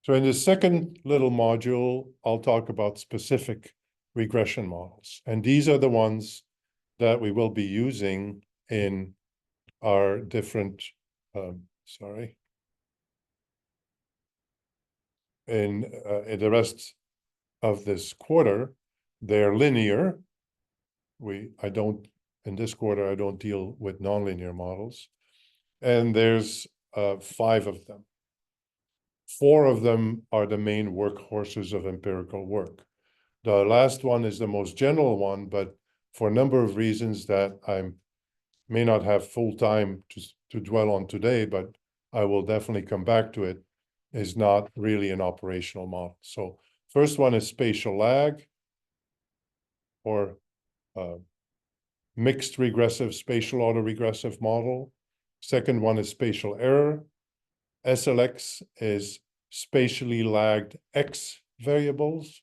So in the second little module, I'll talk about specific regression models. And these are the ones that we will be using in our different, in the rest of this quarter. They're linear. In this quarter, I don't deal with nonlinear models. And there's 5 of them. 4 of them are the main workhorses of empirical work. The last one is the most general one, but for a number of reasons that I may not have full time to dwell on today, but I will definitely come back to it, is not really an operational model. So first one is spatial lag, or mixed regressive spatial autoregressive model. Second one is spatial error. SLX is spatially lagged X variables.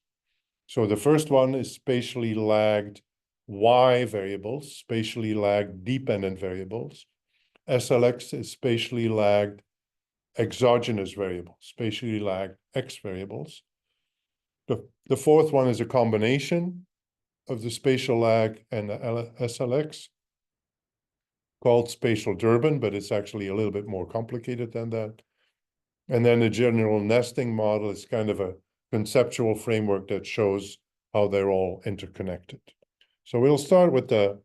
So the first one is spatially lagged Y variables, spatially lagged dependent variables. SLX is spatially lagged exogenous variables, spatially lagged X variables. The fourth one is a combination of the spatial lag and the SLX, called spatial Durbin, but it's actually a little bit more complicated than that. And then the general nesting model is kind of a conceptual framework that shows how they're all interconnected. So we'll start with the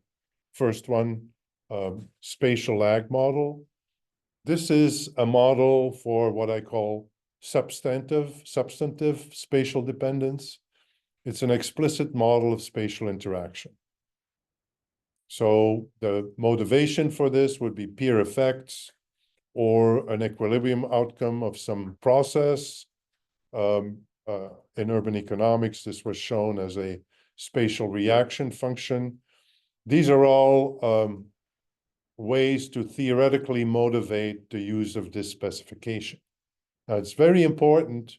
first one, spatial lag model. This is a model for what I call substantive spatial dependence. It's an explicit model of spatial interaction. So the motivation for this would be peer effects or an equilibrium outcome of some process. In urban economics, this was shown as a spatial reaction function. These are all ways to theoretically motivate the use of this specification. Now, it's very important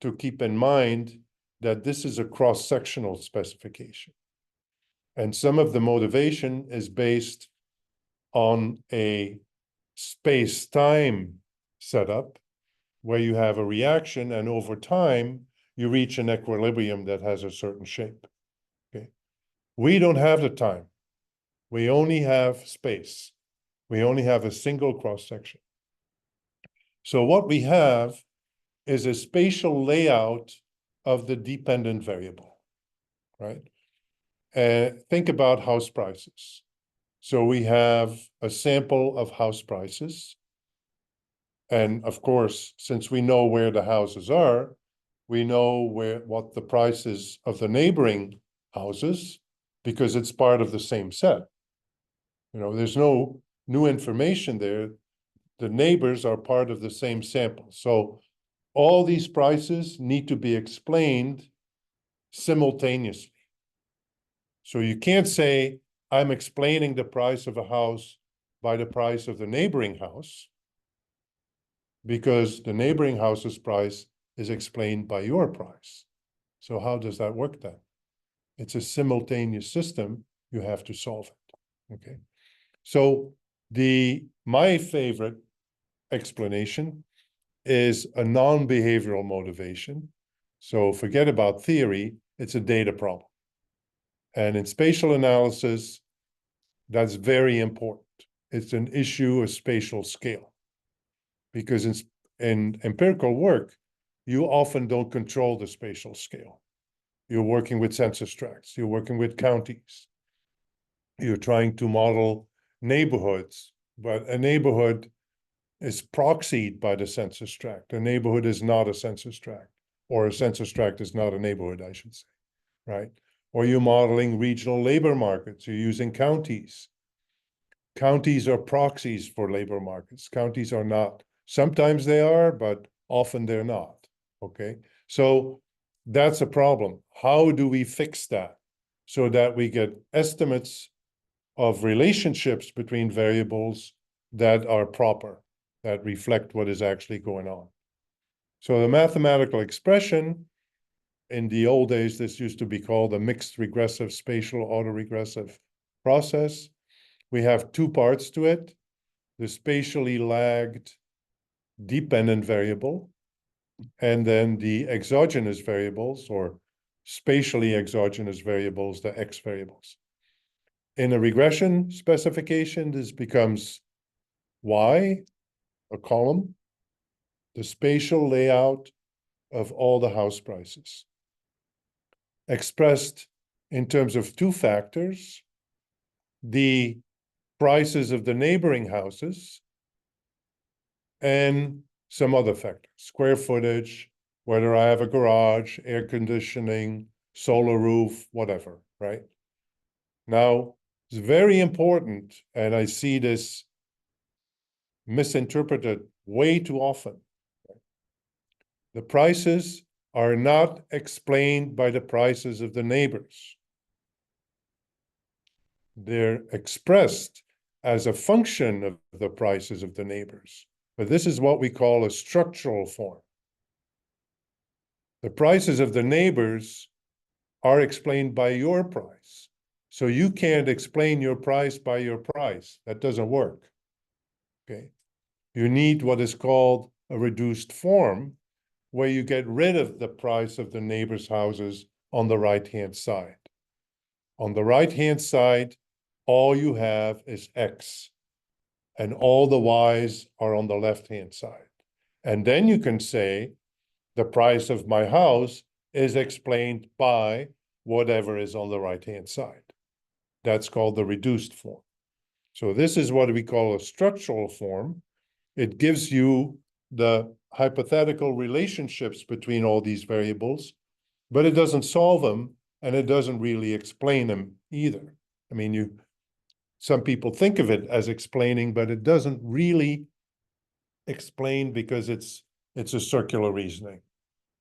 to keep in mind that this is a cross-sectional specification. And some of the motivation is based on a space-time setup where you have a reaction and over time you reach an equilibrium that has a certain shape. Okay. We don't have the time. We only have space. We only have a single cross-section. So what we have is a spatial layout of the dependent variable, right? Think about house prices. So we have a sample of house prices. And of course, since we know where the houses are, we know what the price is of the neighboring houses because it's part of the same set. You know, there's no new information there. The neighbors are part of the same sample. So all these prices need to be explained simultaneously. So you can't say, I'm explaining the price of a house by the price of the neighboring house, because the neighboring house's price is explained by your price. So how does that work then? It's a simultaneous system. You have to solve it, okay? So my favorite explanation is a non-behavioral motivation. So forget about theory, it's a data problem. And in spatial analysis, that's very important. It's an issue of spatial scale. Because in empirical work, you often don't control the spatial scale. You're working with census tracts, you're working with counties. You're trying to model neighborhoods, but a neighborhood is proxied by the census tract. A neighborhood is not a census tract, or a census tract is not a neighborhood, I should say, right? Or you're modeling regional labor markets, you're using counties. Counties are proxies for labor markets. Counties are not. Sometimes they are, but often they're not, okay? So that's a problem. How do we fix that so that we get estimates of relationships between variables that are proper, that reflect what is actually going on? So the mathematical expression, in the old days, this used to be called a mixed regressive spatial autoregressive process. We have 2 parts to it: the spatially lagged dependent variable, and then the exogenous variables, or spatially exogenous variables, the x variables. In a regression specification, this becomes y, a column, the spatial layout of all the house prices, expressed in terms of two factors: the prices of the neighboring houses and some other factors, square footage, whether I have a garage, air conditioning, solar roof, whatever, right? Now, it's very important, and I see this misinterpreted way too often. The prices are not explained by the prices of the neighbors. They're expressed as a function of the prices of the neighbors. But this is what we call a structural form. The prices of the neighbors are explained by your price. So you can't explain your price by your price. That doesn't work. Okay. You need what is called a reduced form, where you get rid of the price of the neighbors' houses on the right-hand side. On the right-hand side, all you have is X, and all the Y's are on the left-hand side. And then you can say, the price of my house is explained by whatever is on the right-hand side. That's called the reduced form. So this is what we call a structural form. It gives you the hypothetical relationships between all these variables, but it doesn't solve them, and it doesn't really explain them either. I mean, some people think of it as explaining, but it doesn't really explain, because it's a circular reasoning.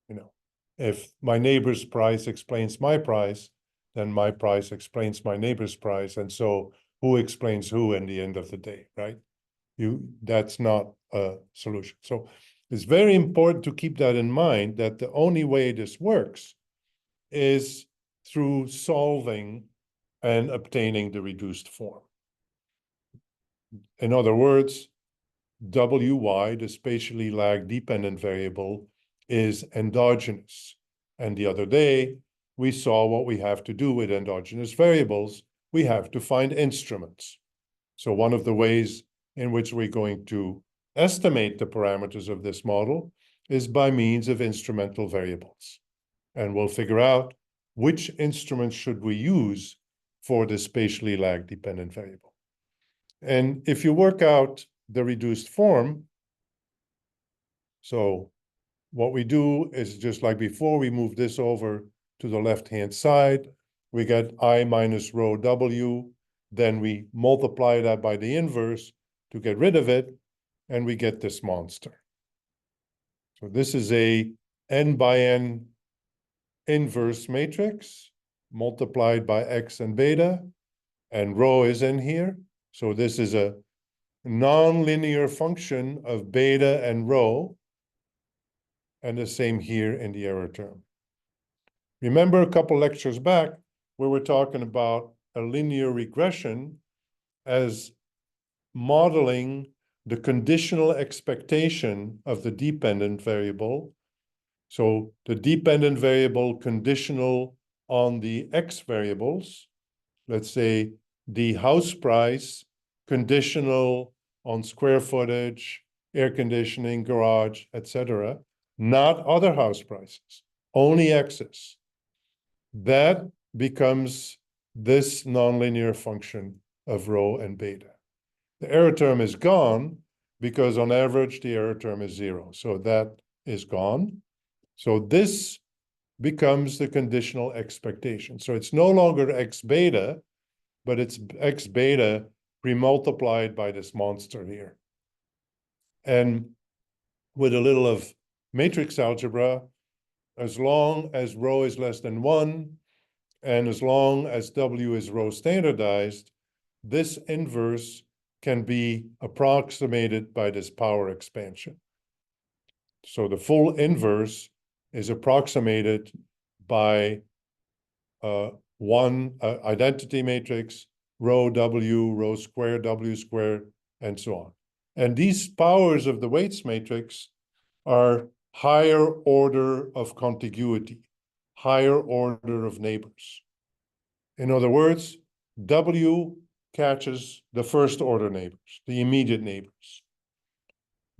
You know, if my neighbor's price explains my price, then my price explains my neighbor's price, and so who explains who in the end of the day, right? That's not a solution. So it's very important to keep that in mind, that the only way this works is through solving and obtaining the reduced form. In other words, Wy, the spatially lag-dependent variable, is endogenous. And the other day, we saw what we have to do with endogenous variables. We have to find instruments. So one of the ways in which we're going to estimate the parameters of this model is by means of instrumental variables. And we'll figure out which instruments should we use for the spatially lag-dependent variable. And if you work out the reduced form, so what we do is, just like before, we move this over to the left-hand side. We get I minus rho W, then we multiply that by the inverse to get rid of it, and we get this monster. So this is a n by n inverse matrix multiplied by x and beta, and rho is in here. So this is a nonlinear function of beta and rho, and the same here in the error term. Remember a couple lectures back, we were talking about a linear regression as modeling the conditional expectation of the dependent variable. So the dependent variable conditional on the x variables, let's say the house price conditional on square footage, air conditioning, garage, etc., not other house prices, only x's. That becomes this nonlinear function of rho and beta. The error term is gone because on average the error term is 0. So that is gone. So this becomes the conditional expectation. So it's no longer x beta, but it's x beta pre-multiplied by this monster here. And with a little of matrix algebra, as long as rho is less than 1, and as long as W is rho standardized, this inverse can be approximated by this power expansion. So the full inverse is approximated by one identity matrix, rho W, rho squared, W squared, and so on. And these powers of the weights matrix are higher order of contiguity, higher order of neighbors. In other words, W catches the first order neighbors, the immediate neighbors.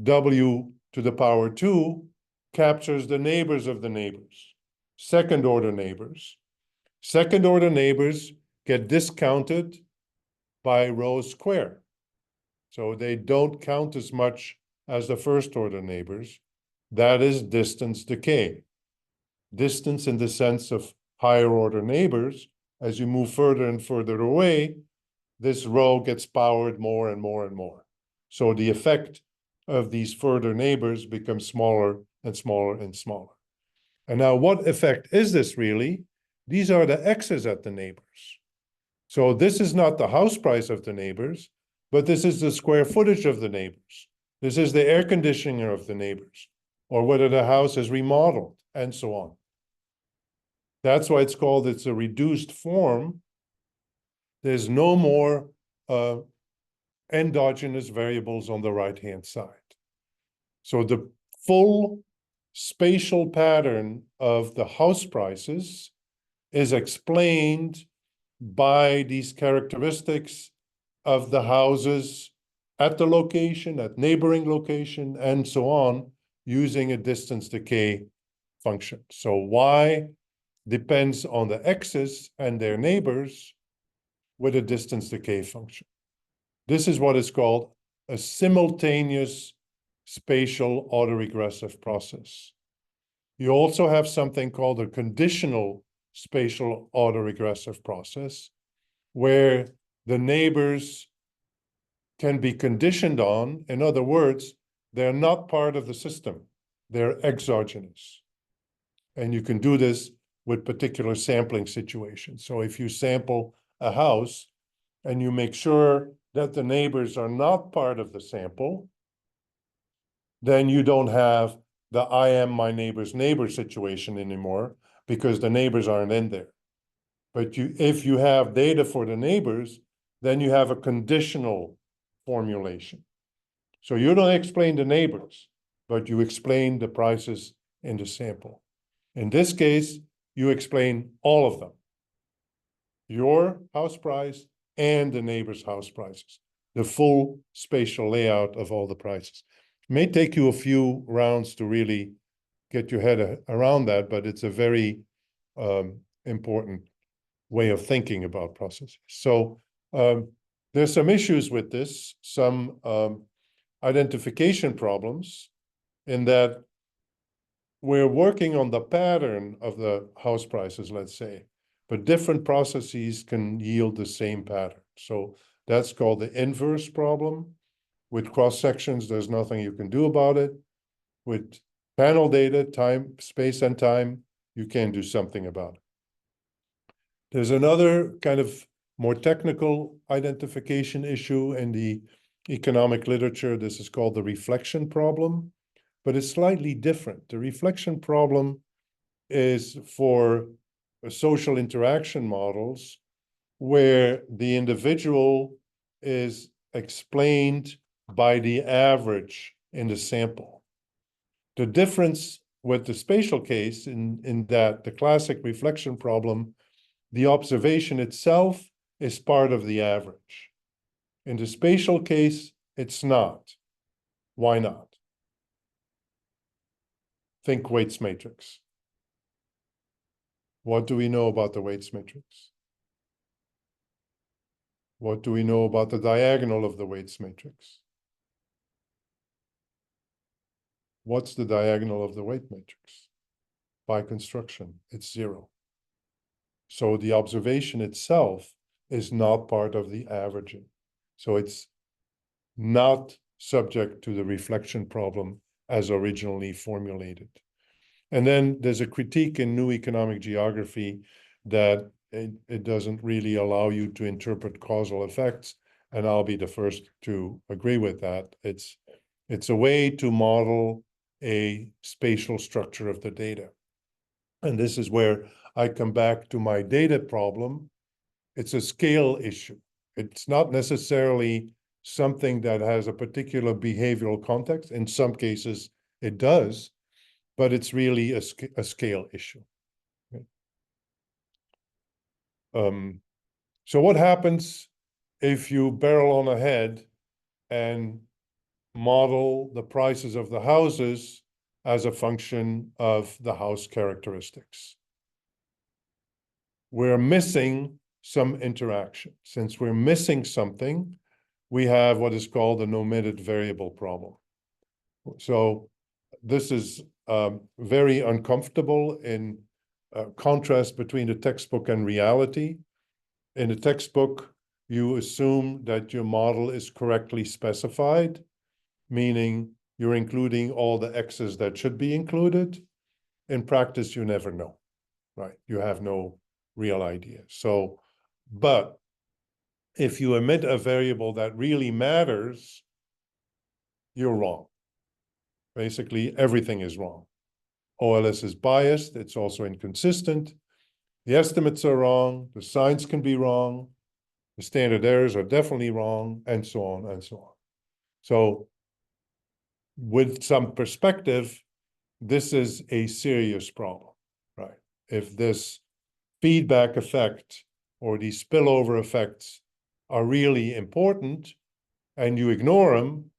W to the power 2 captures the neighbors of the neighbors, second order neighbors. Second order neighbors get discounted by rho square. So they don't count as much as the first order neighbors. That is distance decay. Distance in the sense of higher order neighbors. As you move further and further away, this rho gets powered more and more and more. So the effect of these further neighbors becomes smaller and smaller and smaller. And now what effect is this really? These are the x's at the neighbors. So this is not the house price of the neighbors, but this is the square footage of the neighbors. This is the air conditioning of the neighbors, or whether the house is remodeled, and so on. That's why it's a reduced form. There's no more endogenous variables on the right-hand side. So the full spatial pattern of the house prices is explained by these characteristics of the houses at the location, at neighboring location, and so on, using a distance decay function. So Y depends on the x's and their neighbors with a distance decay function. This is what is called a simultaneous spatial autoregressive process. You also have something called a conditional spatial autoregressive process, where the neighbors can be conditioned on. In other words, they're not part of the system. They're exogenous. And you can do this with particular sampling situations. So if you sample a house and you make sure that the neighbors are not part of the sample, then you don't have the I am my neighbor's neighbor situation anymore, because the neighbors aren't in there. But if you have data for the neighbors, then you have a conditional formulation. So you don't explain the neighbors, but you explain the prices in the sample. In this case, you explain all of them. Your house price and the neighbor's house prices, the full spatial layout of all the prices. It may take you a few rounds to really get your head around that, but it's a very important way of thinking about processes. So there's some issues with this, some identification problems, in that we're working on the pattern of the house prices, let's say, but different processes can yield the same pattern. So that's called the inverse problem. With cross sections, there's nothing you can do about it. With panel data, time, space, and time, you can do something about it. There's another kind of more technical identification issue in the economic literature. This is called the reflection problem, but it's slightly different. The reflection problem is for social interaction models where the individual is explained by the average in the sample. The difference with the spatial case in that the classic reflection problem, the observation itself is part of the average. In the spatial case, it's not. Why not? Think weights matrix. What do we know about the weights matrix? What do we know about the diagonal of the weights matrix? What's the diagonal of the weight matrix? By construction, it's 0. So the observation itself is not part of the averaging. So it's not subject to the reflection problem as originally formulated. And then there's a critique in new economic geography that it doesn't really allow you to interpret causal effects. And I'll be the first to agree with that. It's a way to model a spatial structure of the data. And this is where I come back to my data problem. It's a scale issue. It's not necessarily something that has a particular behavioral context. In some cases, it does. but it's really a scale issue. So what happens if you barrel on ahead and model the prices of the houses as a function of the house characteristics? We're missing some interaction. Since we're missing something, we have what is called an omitted variable problem. So this is very uncomfortable in contrast between the textbook and reality. In the textbook, you assume that your model is correctly specified, meaning you're including all the X's that should be included. In practice, you never know, right? You have no real idea. So, but if you omit a variable that really matters, you're wrong. Basically, everything is wrong. OLS is biased. It's also inconsistent. The estimates are wrong. The signs can be wrong. The standard errors are definitely wrong, and so on and so on. So with some perspective, this is a serious problem, right? If this feedback effect or these spillover effects are really important and you ignore them,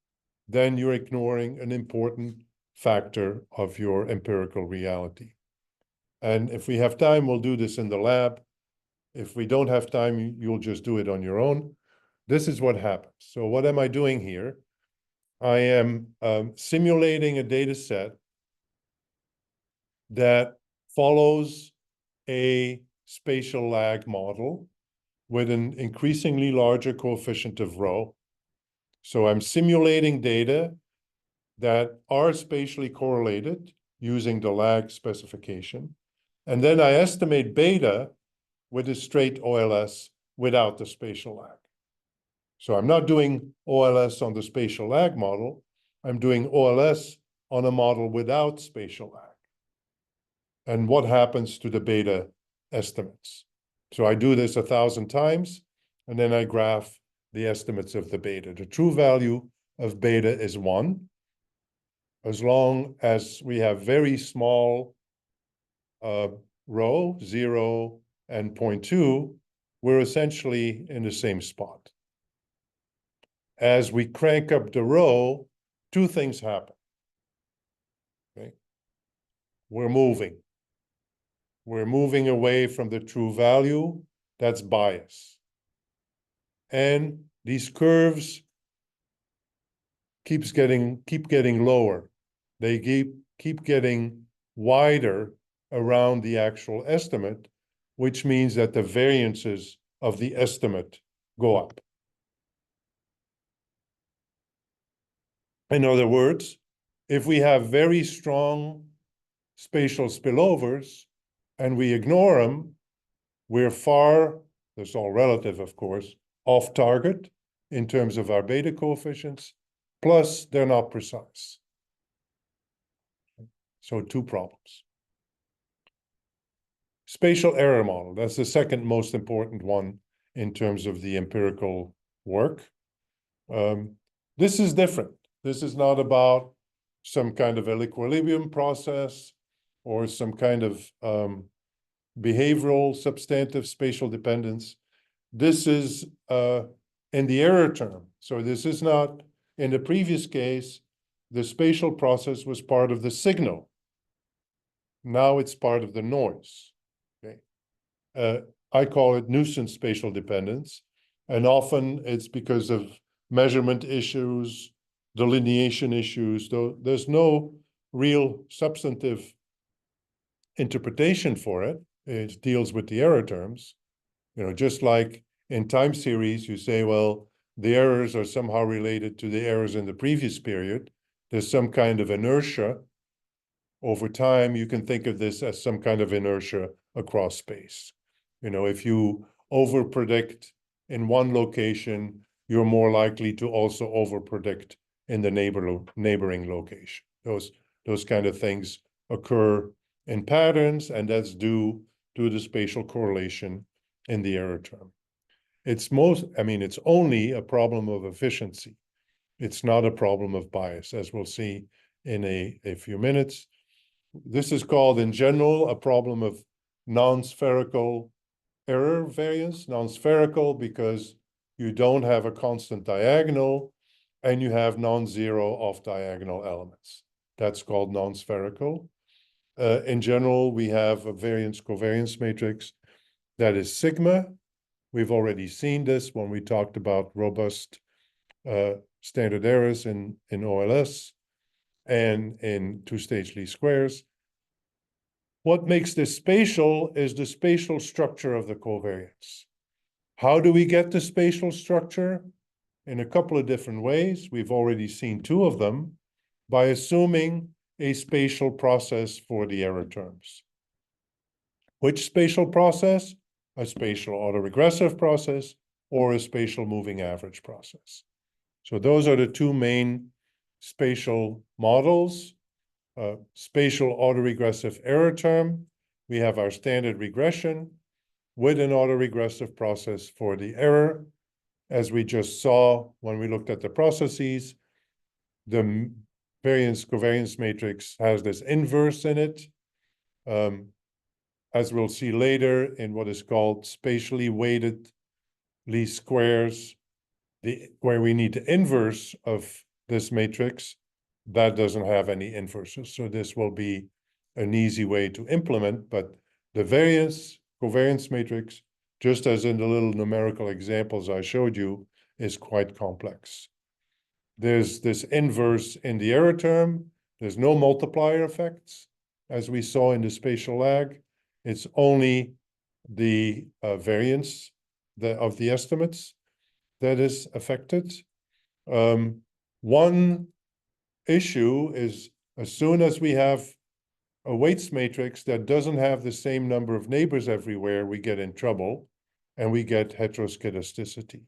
then you're ignoring an important factor of your empirical reality. And if we have time, we'll do this in the lab. If we don't have time, you'll just do it on your own. This is what happens. So what am I doing here? I am simulating a data set that follows a spatial lag model with an increasingly larger coefficient of rho. So I'm simulating data that are spatially correlated using the lag specification. And then I estimate beta with a straight OLS without the spatial lag. So I'm not doing OLS on the spatial lag model. I'm doing OLS on a model without spatial lag. And what happens to the beta estimates? So I do this 1,000 times, and then I graph the estimates of the beta. The true value of beta is 1. As long as we have very small rho, 0 and 0.2, we're essentially in the same spot. As we crank up the rho, two things happen. Okay? We're moving. We're moving away from the true value. That's bias. And these curves keep getting lower. They keep getting wider around the actual estimate, which means that the variances of the estimate go up. In other words, if we have very strong spatial spillovers and we ignore them, we're far, that's all relative, of course, off target in terms of our beta coefficients, plus they're not precise. So two problems. Spatial error model, that's the second most important one in terms of the empirical work. This is different. This is not about some kind of equilibrium process or some kind of behavioral substantive spatial dependence. This is in the error term. So this is not, in the previous case, the spatial process was part of the signal. Now it's part of the noise. Okay? I call it nuisance spatial dependence. And often it's because of measurement issues, delineation issues, though there's no real substantive interpretation for it. It deals with the error terms. Just like in time series, you say, well, the errors are somehow related to the errors in the previous period. There's some kind of inertia. Over time, you can think of this as some kind of inertia across space. If you overpredict in one location, you're more likely to also overpredict in the neighboring location. Those kind of things occur in patterns, and that's due to the spatial correlation in the error term. It's only a problem of efficiency. It's not a problem of bias, as we'll see in a few minutes. This is called in general a problem of non-spherical error variance, non-spherical because you don't have a constant diagonal and you have non-zero off-diagonal elements. That's called non-spherical. In general, we have a variance-covariance matrix that is sigma. We've already seen this when we talked about robust standard errors in OLS and in two-stage least squares. What makes this spatial is the spatial structure of the covariance. How do we get the spatial structure? In a couple of different ways. We've already seen two of them by assuming a spatial process for the error terms. Which spatial process? A spatial autoregressive process or a spatial moving average process. So those are the two main spatial models. Spatial autoregressive error term. We have our standard regression with an autoregressive process for the error. As we just saw when we looked at the processes, the variance-covariance matrix has this inverse in it. As we'll see later in what is called spatially weighted least squares, where we need the inverse of this matrix, that doesn't have any inverses. So this will be an easy way to implement, but the variance-covariance matrix, just as in the little numerical examples I showed you, is quite complex. There's this inverse in the error term. There's no multiplier effects, as we saw in the spatial lag. It's only the variance of the estimates that is affected. One issue is as soon as we have a weights matrix that doesn't have the same number of neighbors everywhere, we get in trouble and we get heteroscedasticity.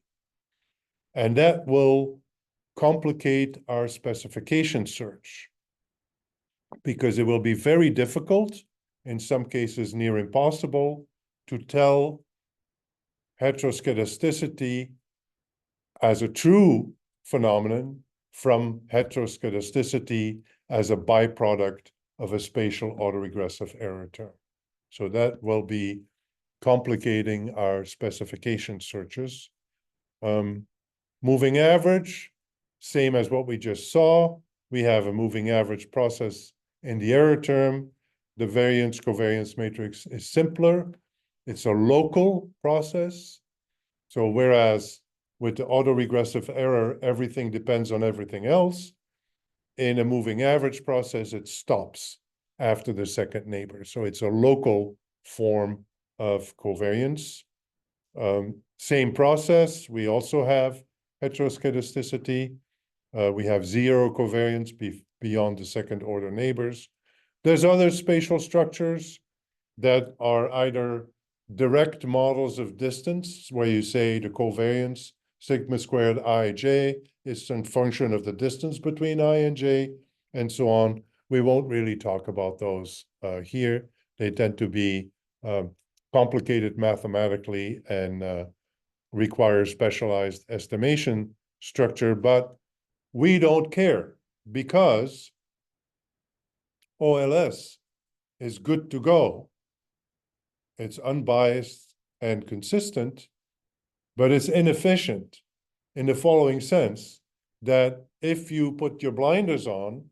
And that will complicate our specification search because it will be very difficult, in some cases near impossible, to tell heteroscedasticity as a true phenomenon from heteroscedasticity as a byproduct of a spatial autoregressive error term. So that will be complicating our specification searches. Moving average, same as what we just saw. We have a moving average process in the error term. The variance-covariance matrix is simpler. It's a local process. So whereas with the autoregressive error, everything depends on everything else, in a moving average process, it stops after the second neighbor. So it's a local form of covariance. Same process, we also have heteroscedasticity. We have zero covariance beyond the second order neighbors. There's other spatial structures that are either direct models of distance, where you say the covariance sigma squared ij is some function of the distance between I and j, and so on. We won't really talk about those here. They tend to be complicated mathematically and require specialized estimation structure, but we don't care because OLS is good to go. It's unbiased and consistent, but it's inefficient in the following sense, that if you put your blinders on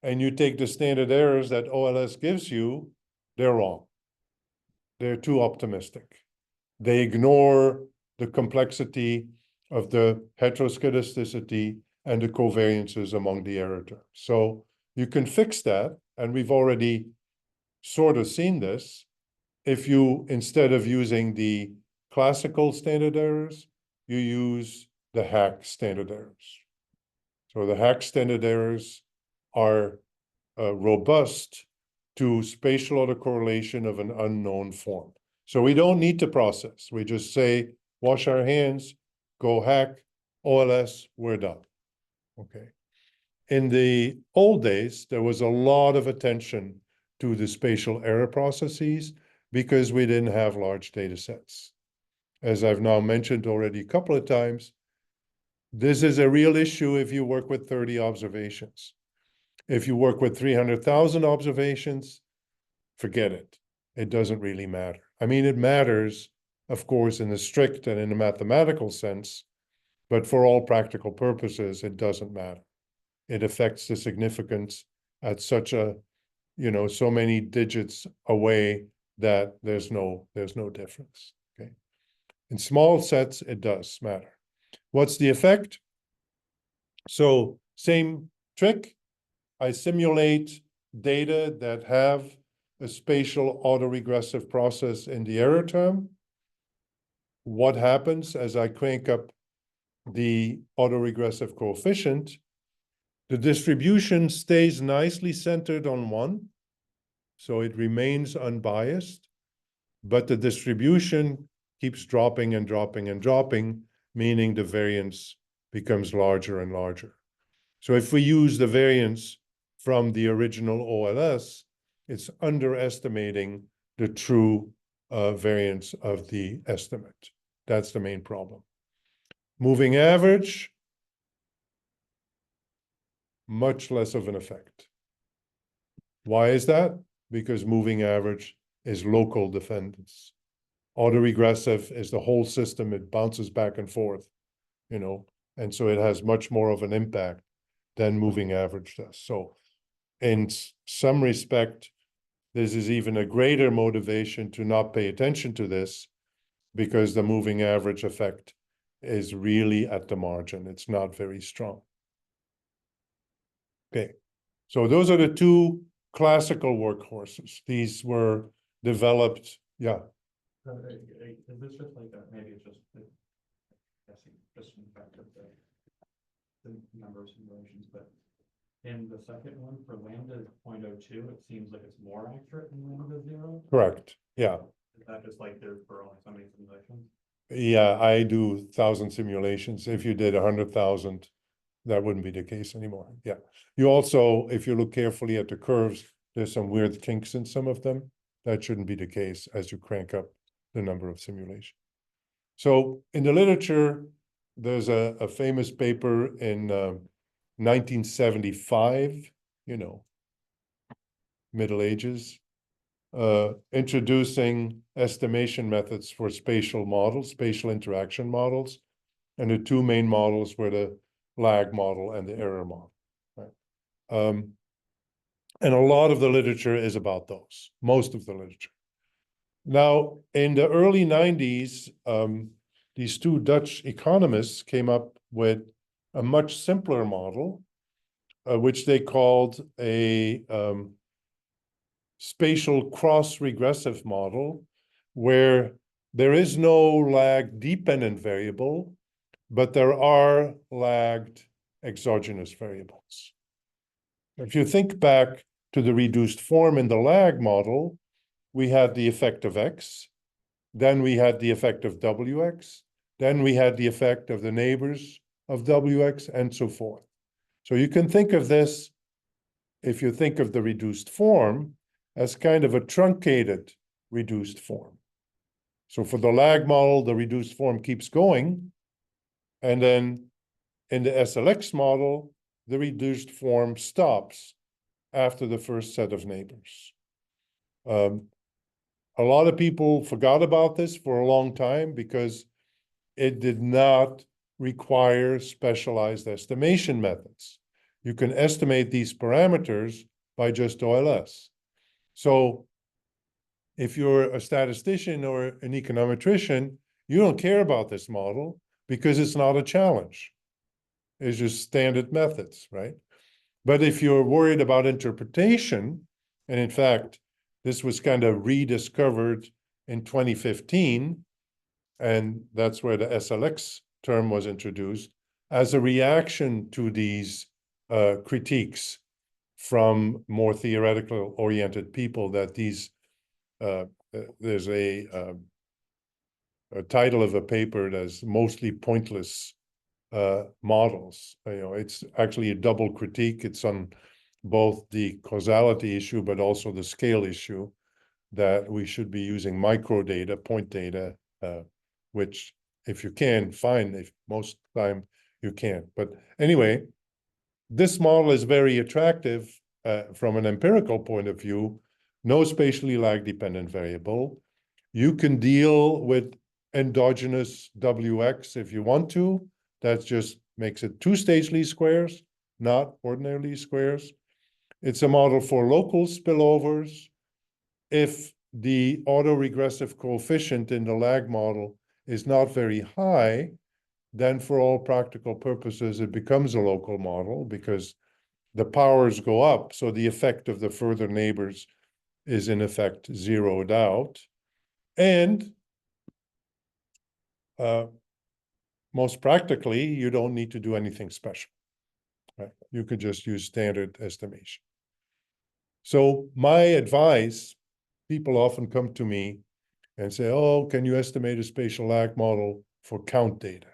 and you take the standard errors that OLS gives you, they're wrong. They're too optimistic. They ignore the complexity of the heteroscedasticity and the covariances among the error terms. So you can fix that, and we've already sort of seen this. If you, instead of using the classical standard errors, you use the hack standard errors. So the hack standard errors are robust to spatial autocorrelation of an unknown form. So we don't need to process. We just say, wash our hands, go hack, OLS, we're done. Okay. In the old days, there was a lot of attention to the spatial error processes because we didn't have large data sets. As I've now mentioned already a couple of times, this is a real issue if you work with 30 observations. If you work with 300,000 observations, forget it. It doesn't really matter. I mean, it matters, of course, in a strict and in a mathematical sense, but for all practical purposes, it doesn't matter. It affects the significance at such a, so many digits away that there's no difference, okay? In small sets, it does matter. What's the effect? So same trick. I simulate data that have a spatial autoregressive process in the error term. What happens as I crank up the autoregressive coefficient? The distribution stays nicely centered on 1, so it remains unbiased, but the distribution keeps dropping and dropping and dropping, meaning the variance becomes larger and larger. So if we use the variance from the original OLS, it's underestimating the true variance of the estimate. That's the main problem. Moving average, much less of an effect. Why is that? Because moving average is local dependence. Autoregressive is the whole system. It bounces back and forth, and so it has much more of an impact than moving average does. So in some respect, this is even a greater motivation to not pay attention to this, because the moving average effect is really at the margin. It's not very strong. Okay, so those are the two classical workhorses. These were developed, yeah. Is this just like that? Maybe it's just guessing, just in fact of the number of simulations, but in the second one for lambda 0.02, it seems like it's more accurate than lambda 0. Correct. Yeah. Is that just like there for only so many simulations? Yeah, I do 1,000 simulations. If you did 100,000, that wouldn't be the case anymore. Yeah. You also, if you look carefully at the curves, there's some weird kinks in some of them. That shouldn't be the case as you crank up the number of simulations. So in the literature, there's a famous paper in 1975, Middle Ages, introducing estimation methods for spatial models, spatial interaction models. And the two main models were the lag model and the error model. Right? And a lot of the literature is about those, most of the literature. Now, in the early 90s, these two Dutch economists came up with a much simpler model, which they called a spatial cross-regressive model, where there is no lag-dependent variable, but there are lagged exogenous variables. If you think back to the reduced form in the lag model, we had the effect of X, then we had the effect of WX, then we had the effect of the neighbors of WX, and so forth. So you can think of this, if you think of the reduced form, as kind of a truncated reduced form. So for the lag model, the reduced form keeps going, and then in the SLX model, the reduced form stops after the first set of neighbors. A lot of people forgot about this for a long time because it did not require specialized estimation methods. You can estimate these parameters by just OLS. So if you're a statistician or an econometrician, you don't care about this model because it's not a challenge. It's just standard methods, right? But if you're worried about interpretation, and in fact, this was kind of rediscovered in 2015, and that's where the SLX term was introduced, as a reaction to these critiques from more theoretical oriented people, that these, there's a title of a paper that's mostly pointless models. It's actually a double critique. It's on both the causality issue, but also the scale issue, that we should be using microdata, point data, which if you can, fine. If most time you can't. But anyway, this model is very attractive from an empirical point of view. No spatially lag-dependent variable. You can deal with endogenous WX if you want to. That just makes it two-stage least squares, not ordinary least squares. It's a model for local spillovers. If the autoregressive coefficient in the lag model is not very high, then for all practical purposes, it becomes a local model because the powers go up. So the effect of the further neighbors is in effect zeroed out. And most practically, you don't need to do anything special, right? You could just use standard estimation. So my advice, people often come to me and say, oh, can you estimate a spatial lag model for count data?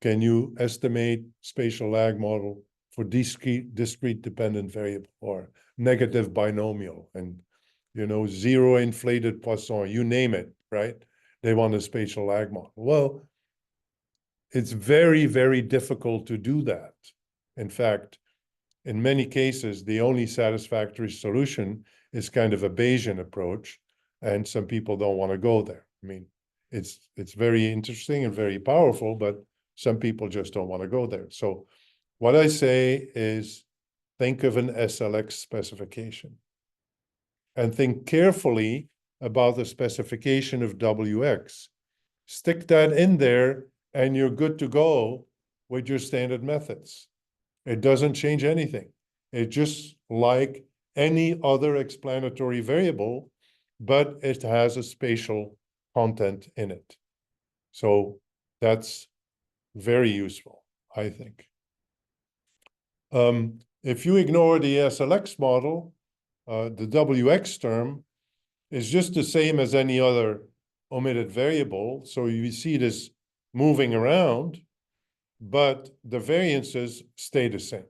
Can you estimate spatial lag model for discrete dependent variable or negative binomial and, you know, zero inflated Poisson, you name it, right? They want a spatial lag model. Well, it's very, very difficult to do that. In fact, in many cases, the only satisfactory solution is kind of a Bayesian approach, and some people don't want to go there. I mean, it's very interesting and very powerful, but some people just don't want to go there. So what I say is think of an SLX specification and think carefully about the specification of WX. Stick that in there and you're good to go with your standard methods. It doesn't change anything. It's just like any other explanatory variable, but it has a spatial content in it. So that's very useful, I think. If you ignore the SLX model, the WX term is just the same as any other omitted variable. So you see this moving around, but the variances stay the same.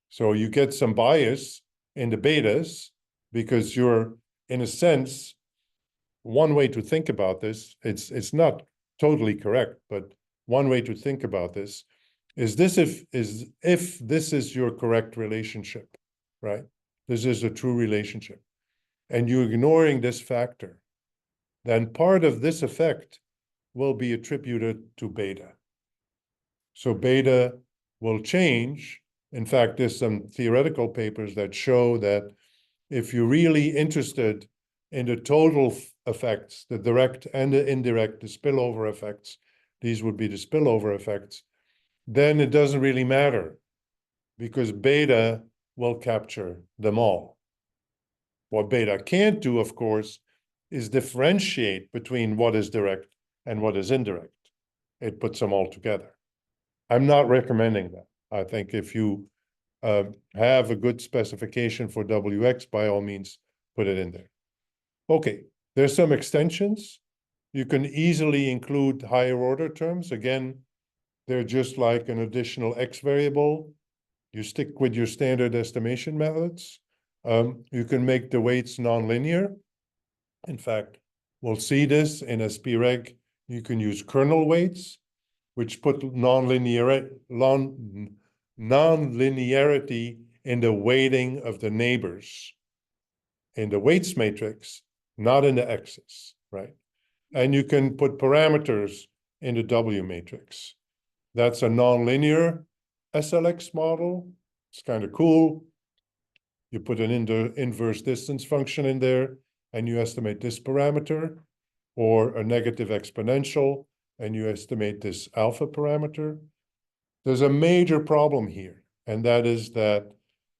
So you get some bias in the betas because you're, in a sense, one way to think about this, it's not totally correct, but one way to think about this is this if this is your correct relationship, right? This is a true relationship, and you're ignoring this factor, then part of this effect will be attributed to beta. So beta will change. In fact, there's some theoretical papers that show that if you're really interested in the total effects, the direct and the indirect, the spillover effects, these would be the spillover effects, then it doesn't really matter because beta will capture them all. What beta can't do, of course, is differentiate between what is direct and what is indirect. It puts them all together. I'm not recommending that. I think if you have a good specification for WX, by all means, put it in there. Okay, there's some extensions. You can easily include higher order terms. Again, they're just like an additional X variable. You stick with your standard estimation methods. You can make the weights nonlinear. In fact, we'll see this in a spreg. You can use kernel weights, which put nonlinearity in the weighting of the neighbors in the weights matrix, not in the X's, right? And you can put parameters in the W matrix. That's a nonlinear SLX model. It's kind of cool. You put an inverse distance function in there and you estimate this parameter, or a negative exponential and you estimate this alpha parameter. There's a major problem here, and that is that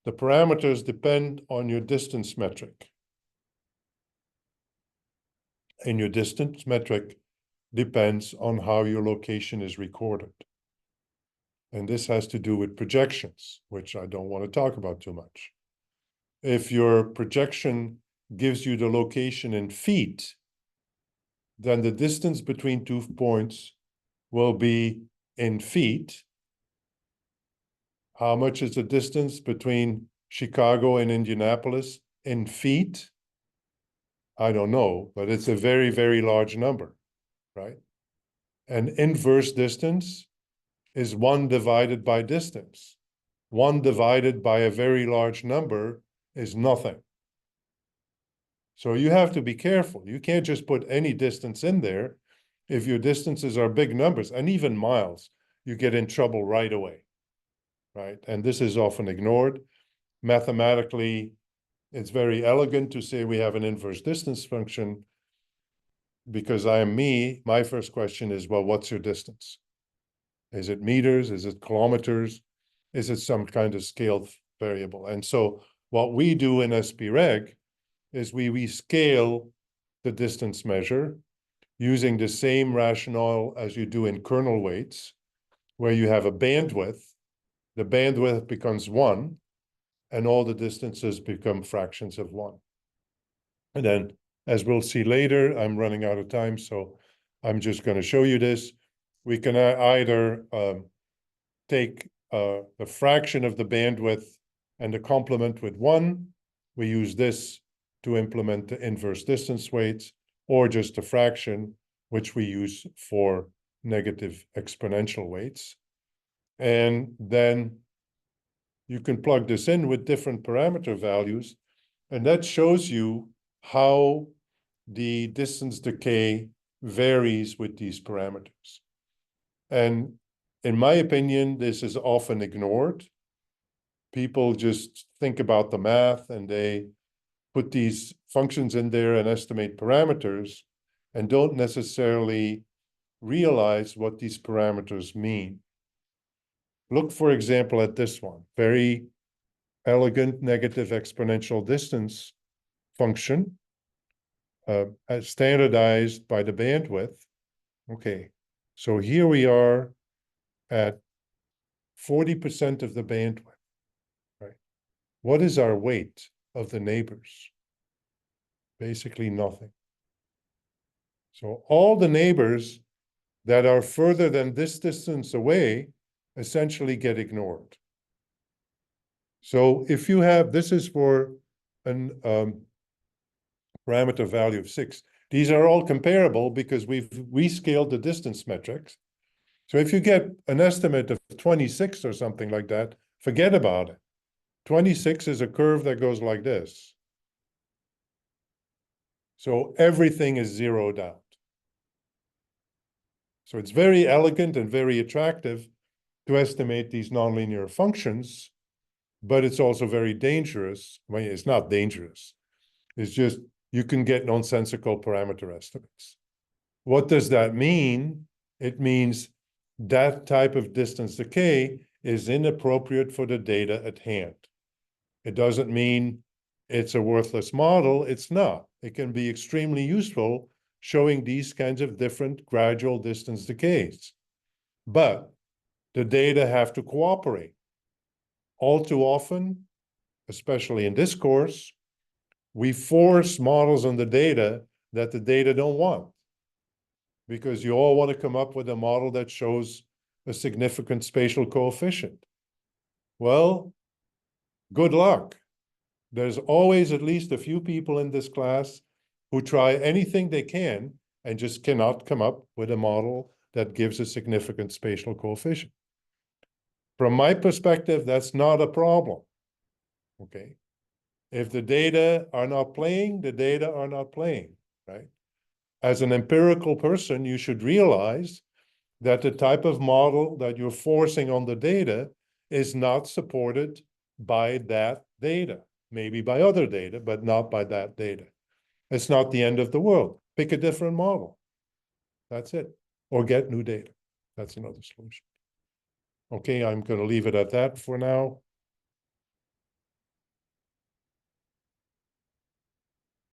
the parameters depend on your distance metric. And your distance metric depends on how your location is recorded. And this has to do with projections, which I don't want to talk about too much. If your projection gives you the location in feet, then the distance between 2 points will be in feet. How much is the distance between Chicago and Indianapolis in feet? I don't know, but it's a very, very large number, right? An inverse distance is 1 divided by distance. 1 divided by a very large number is nothing. So you have to be careful. You can't just put any distance in there. If your distances are big numbers, and even miles, you get in trouble right away, right? And this is often ignored. Mathematically, it's very elegant to say we have an inverse distance function. Because I am me, my first question is, well, what's your distance? Is it meters? Is it kilometers? Is it some kind of scaled variable? And so what we do in spreg is we scale the distance measure using the same rationale as you do in kernel weights, where you have a bandwidth. The bandwidth becomes 1, and all the distances become fractions of 1. And then, as we'll see later, I'm running out of time, so I'm just going to show you this. We can either take the fraction of the bandwidth and the complement with 1. We use this to implement the inverse distance weights, or just a fraction, which we use for negative exponential weights. And then you can plug this in with different parameter values, and that shows you how the distance decay varies with these parameters. And in my opinion, this is often ignored. People just think about the math and they put these functions in there and estimate parameters and don't necessarily realize what these parameters mean. Look, for example, at this one, very elegant negative exponential distance function, standardized by the bandwidth. Okay, so here we are at 40% of the bandwidth, right? What is our weight of the neighbors? Basically nothing. So all the neighbors that are further than this distance away essentially get ignored. So if you have, this is for an parameter value of 6. These are all comparable because we've rescaled the distance metrics. So if you get an estimate of 26 or something like that, forget about it. 26 is a curve that goes like this. So everything is zeroed out. So it's very elegant and very attractive to estimate these nonlinear functions, but it's also very dangerous. Well, it's not dangerous. It's just you can get nonsensical parameter estimates. What does that mean? It means that type of distance decay is inappropriate for the data at hand. It doesn't mean it's a worthless model. It's not. It can be extremely useful showing these kinds of different gradual distance decays. But the data have to cooperate. All too often, especially in this course, we force models on the data that the data don't want, because you all want to come up with a model that shows a significant spatial coefficient. Well, good luck. There's always at least a few people in this class who try anything they can and just cannot come up with a model that gives a significant spatial coefficient. From my perspective, that's not a problem, okay? If the data are not playing, the data are not playing, right? As an empirical person, you should realize that the type of model that you're forcing on the data is not supported by that data, maybe by other data, but not by that data. It's not the end of the world. Pick a different model. That's it. Or get new data. That's another solution. Okay, I'm going to leave it at that for now.